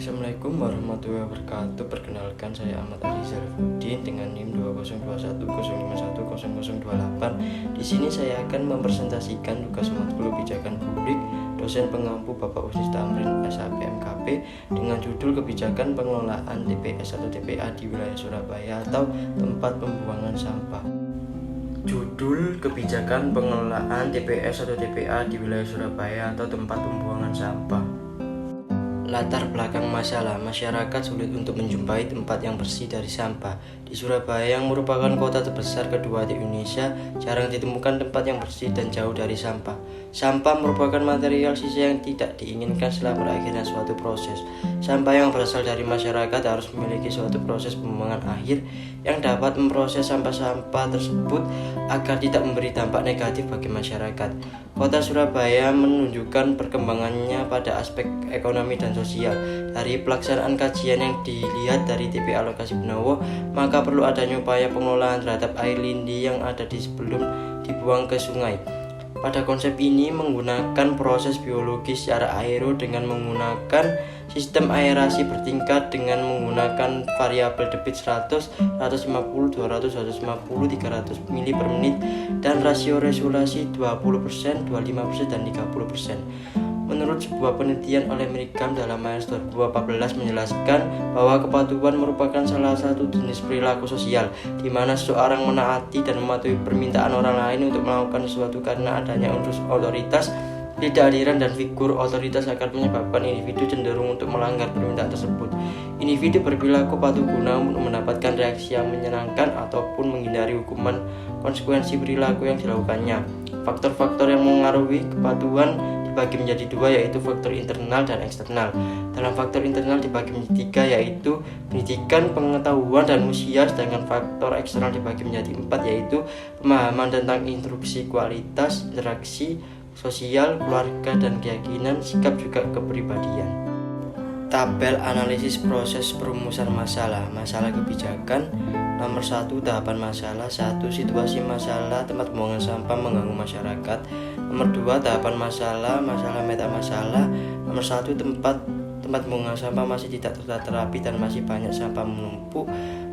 Assalamualaikum warahmatullahi wabarakatuh. Perkenalkan, saya Ahmad Arizal Fudin dengan NIM 202105100028. Di sini saya akan mempresentasikan tugas matkul kebijakan publik dosen pengampu Bapak Usis Tamrin SHP MKP dengan judul kebijakan pengelolaan TPS atau TPA di wilayah Surabaya atau tempat pembuangan sampah. Judul kebijakan pengelolaan TPS atau TPA di wilayah Surabaya atau tempat pembuangan sampah. Latar belakang masalah, masyarakat sulit untuk menjumpai tempat yang bersih dari sampah. Di Surabaya yang merupakan kota terbesar kedua di Indonesia, jarang ditemukan tempat yang bersih dan jauh dari sampah. Sampah merupakan material sisa yang tidak diinginkan setelah berakhirnya suatu proses. Sampah yang berasal dari masyarakat harus memiliki suatu proses pembuangan akhir yang dapat memproses sampah-sampah tersebut agar tidak memberi dampak negatif bagi masyarakat. Kota Surabaya menunjukkan perkembangannya pada aspek ekonomi dan sosial. Dari pelaksanaan kajian yang dilihat dari TPA lokasi Benowo, maka perlu adanya upaya pengelolaan terhadap air lindi yang ada di sebelum dibuang ke sungai. Pada konsep ini menggunakan proses biologis secara aero dengan menggunakan sistem aerasi bertingkat dengan menggunakan variabel debit 100, 150, 200, 150, 300 mili per menit dan rasio resolusi 20%, 25%, dan 30%. Menurut sebuah penelitian oleh Merriam dalam Myers 2014 menjelaskan bahwa kepatuhan merupakan salah satu jenis perilaku sosial di mana seseorang menaati dan mematuhi permintaan orang lain untuk melakukan sesuatu karena adanya unsur otoritas. Ketidakhadiran dan figur otoritas akan menyebabkan individu cenderung untuk melanggar permintaan tersebut. Individu berperilaku patuh guna untuk mendapatkan reaksi yang menyenangkan ataupun menghindari hukuman konsekuensi perilaku yang dilakukannya. Faktor-faktor yang mengaruhi kepatuhan dibagi menjadi dua, yaitu faktor internal dan eksternal. Dalam faktor internal dibagi menjadi tiga, yaitu pendidikan, pengetahuan, dan usia, sedangkan faktor eksternal dibagi menjadi empat, yaitu pemahaman tentang instruksi, kualitas, interaksi sosial, keluarga, dan keyakinan, sikap, juga kepribadian. Tabel analisis proses perumusan masalah. Masalah kebijakan. Nomor 1, tahapan masalah. 1. Situasi masalah tempat pembuangan sampah mengganggu masyarakat. Nomor 2, tahapan masalah, masalah meta masalah. Nomor 1, tempat pembuangan sampah masih tidak tertata rapi dan masih banyak sampah menumpuk.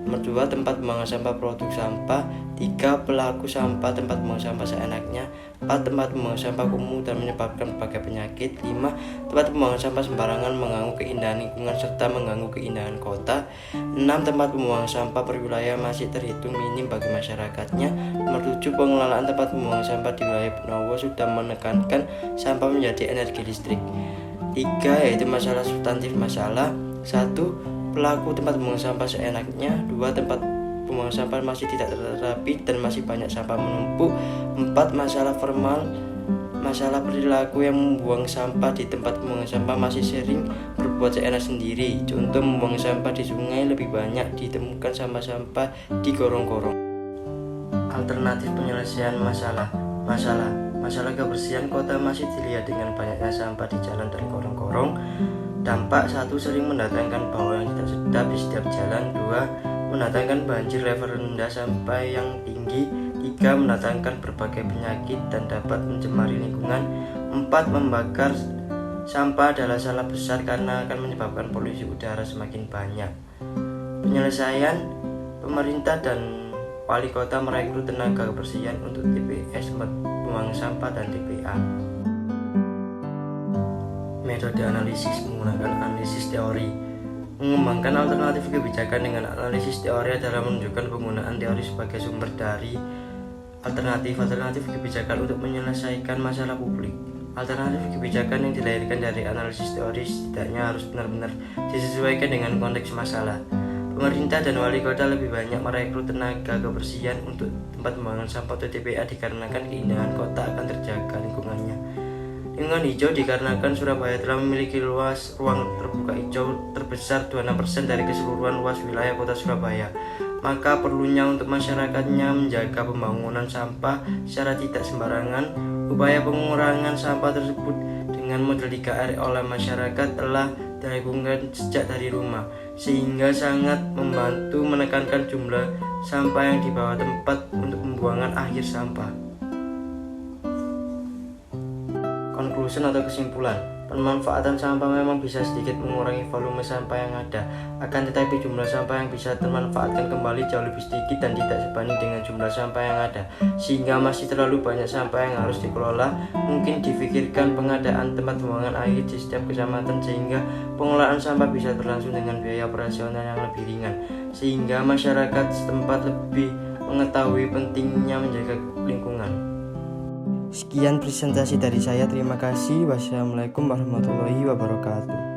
Nomor 2, tempat pembuangan sampah produk sampah. 3, pelaku sampah tempat pembuangan sampah seenaknya. 4, tempat pembuangan sampah kumuh dan menyebabkan berbagai penyakit. 5, tempat pembuangan sampah sembarangan mengganggu keindahan lingkungan serta mengganggu keindahan kota. 6, tempat pembuangan sampah per wilayah masih terhitung minim bagi masyarakatnya. Nomor 7, pengelolaan tempat pembuangan sampah di wilayah Benowo sudah menekankan sampah menjadi energi listrik. 3, yaitu masalah substantif masalah. 1, pelaku tempat pembuangan sampah seenaknya. 2, tempat pembuangan sampah masih tidak terrapi dan masih banyak sampah menumpuk. 4, masalah formal, masalah perilaku yang membuang sampah di tempat pembuangan sampah masih sering berbuat seenak sendiri. Contoh, membuang sampah di sungai lebih banyak ditemukan sampah-sampah di gorong-gorong. Alternatif penyelesaian masalah. Masalah kebersihan kota masih dilihat dengan banyaknya sampah di jalan dan gorong-gorong. Dampak: 1, sering mendatangkan bau yang tidak sedap di setiap jalan. 2, mendatangkan banjir level rendah sampai yang tinggi. 3, mendatangkan berbagai penyakit dan dapat mencemari lingkungan. 4, membakar sampah adalah salah besar karena akan menyebabkan polusi udara semakin banyak. Penyelesaian: pemerintah dan wali kota merekrut tenaga kebersihan untuk TPS, pembuangan sampah, dan TPA. Metode analisis menggunakan analisis teori. Mengembangkan alternatif kebijakan dengan analisis teori adalah menunjukkan penggunaan teori sebagai sumber dari alternatif kebijakan untuk menyelesaikan masalah publik. Alternatif kebijakan yang dilahirkan dari analisis teori setidaknya harus benar-benar disesuaikan dengan konteks masalah. Pemerintah dan wali kota lebih banyak merekrut tenaga kebersihan untuk tempat pembuangan sampah atau TPA dikarenakan keindahan kota akan terjaga lingkungannya. Lingkungan hijau dikarenakan Surabaya telah memiliki luas ruang terbuka hijau terbesar 26% dari keseluruhan luas wilayah kota Surabaya. Maka perlunya untuk masyarakatnya menjaga pembangunan sampah secara tidak sembarangan. Upaya pengurangan sampah tersebut dengan model 3R oleh masyarakat telah dilakukan sejak dari rumah, sehingga sangat membantu menekankan jumlah sampah yang dibawa tempat untuk pembuangan akhir sampah. Conclusion atau kesimpulan. Pemanfaatan sampah memang bisa sedikit mengurangi volume sampah yang ada, akan tetapi jumlah sampah yang bisa termanfaatkan kembali jauh lebih sedikit dan tidak sebanding dengan jumlah sampah yang ada, sehingga masih terlalu banyak sampah yang harus dikelola. Mungkin difikirkan pengadaan tempat pembuangan air di setiap kecamatan sehingga pengelolaan sampah bisa berlangsung dengan biaya operasional yang lebih ringan, sehingga masyarakat setempat lebih mengetahui pentingnya menjaga lingkungan. Sekian presentasi dari saya, terima kasih. Wassalamualaikum warahmatullahi wabarakatuh.